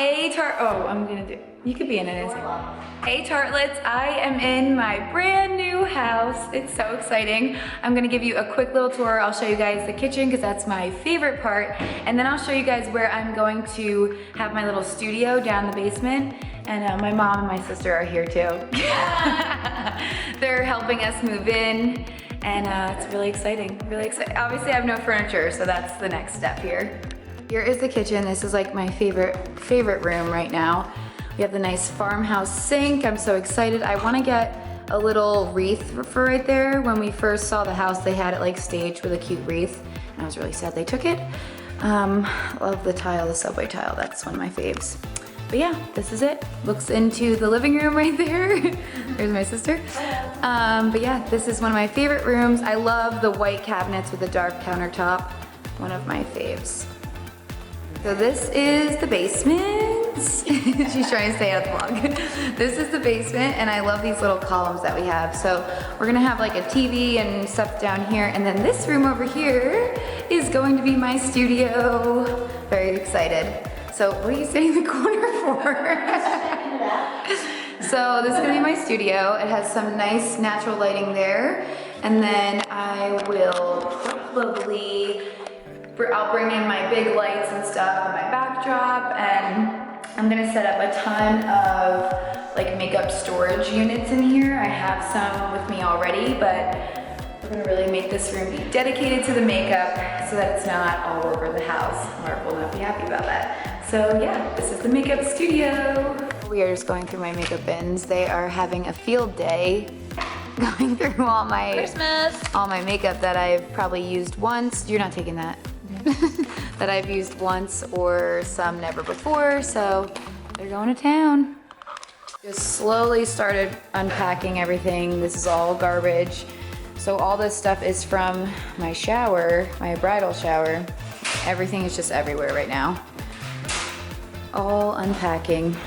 You could be in it. Hey tartlets, I am in my brand new house. It's so exciting. I'm gonna give you a quick little tour. I'll show you guys the kitchen because that's my favorite part. And then I'll show you guys where I'm going to have my little studio down the basement. And my mom and my sister are here too. They're helping us move in. And it's really exciting, really exciting. Obviously I have no furniture, so that's the next step here. Here is the kitchen. This is like my favorite room right now. We have the nice farmhouse sink. I'm so excited. I wanna get a little wreath for right there. When we first saw the house, they had it like staged with a cute wreath. And I was really sad they took it. Love the tile, the subway tile. That's one of my faves. But yeah, this is it. Looks into the living room right there. There's my sister. But yeah, this is one of my favorite rooms. I love the white cabinets with the dark countertop. One of my faves. So this is the basement. She's trying to stay out of the vlog. This is the basement, and I love these little columns that we have. So we're gonna have like a TV and stuff down here, and then this room over here is going to be my studio. Very excited. So what are you sitting in the corner for? So this is gonna be my studio. It has some nice natural lighting there, and then I will probably I'll bring in my big lights and stuff and my backdrop, and I'm gonna set up a ton of like makeup storage units in here. I have some with me already, but we're gonna really make this room be dedicated to the makeup so that it's not all over the house. Mark will not be happy about that. So yeah, this is the makeup studio. We are just going through my makeup bins. They are having a field day going through all my makeup that I've probably used once. You're not taking that. That I've used once or some never before, so they're going to town. Just slowly started unpacking everything. This is all garbage. So all this stuff is from my shower, my bridal shower. Everything is just everywhere right now. All unpacking.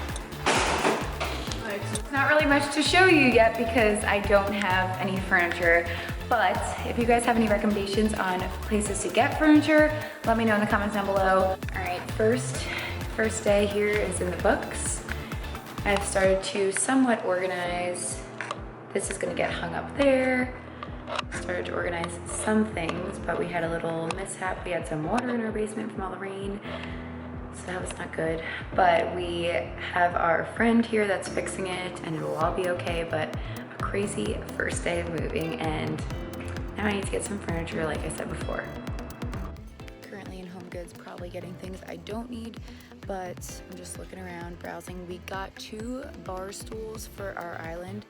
It's not really much to show you yet because I don't have any furniture. But if you guys have any recommendations on places to get furniture, let me know in the comments down below. All right, first day here is in the books. I've started to somewhat organize. This is gonna get hung up there. Started to organize some things, but we had a little mishap. We had some water in our basement from all the rain, so that was not good. But we have our friend here that's fixing it, and it'll all be okay, but crazy first day of moving, and now I need to get some furniture like I said before. Currently in HomeGoods, probably getting things I don't need, but I'm just looking around, browsing. We got 2 bar stools for our island.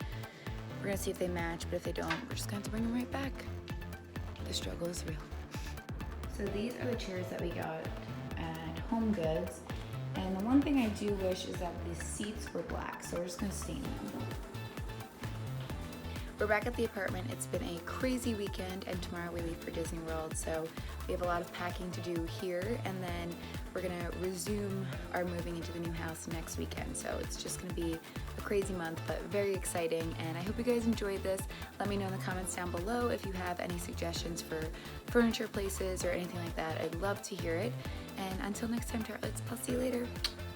We're gonna see if they match, but if they don't, we're just gonna have to bring them right back. The struggle is real. So these are the chairs that we got at HomeGoods, and the one thing I do wish is that the seats were black, so we're just gonna stain them. We're back at the apartment. It's been a crazy weekend, and tomorrow we leave for Disney World, so we have a lot of packing to do here, and then we're gonna resume our moving into the new house next weekend. So it's just gonna be a crazy month, but very exciting, and I hope you guys enjoyed this. Let me know in the comments down below if you have any suggestions for furniture places or anything like that. I'd love to hear it. And until next time, tartlets, I'll see you later.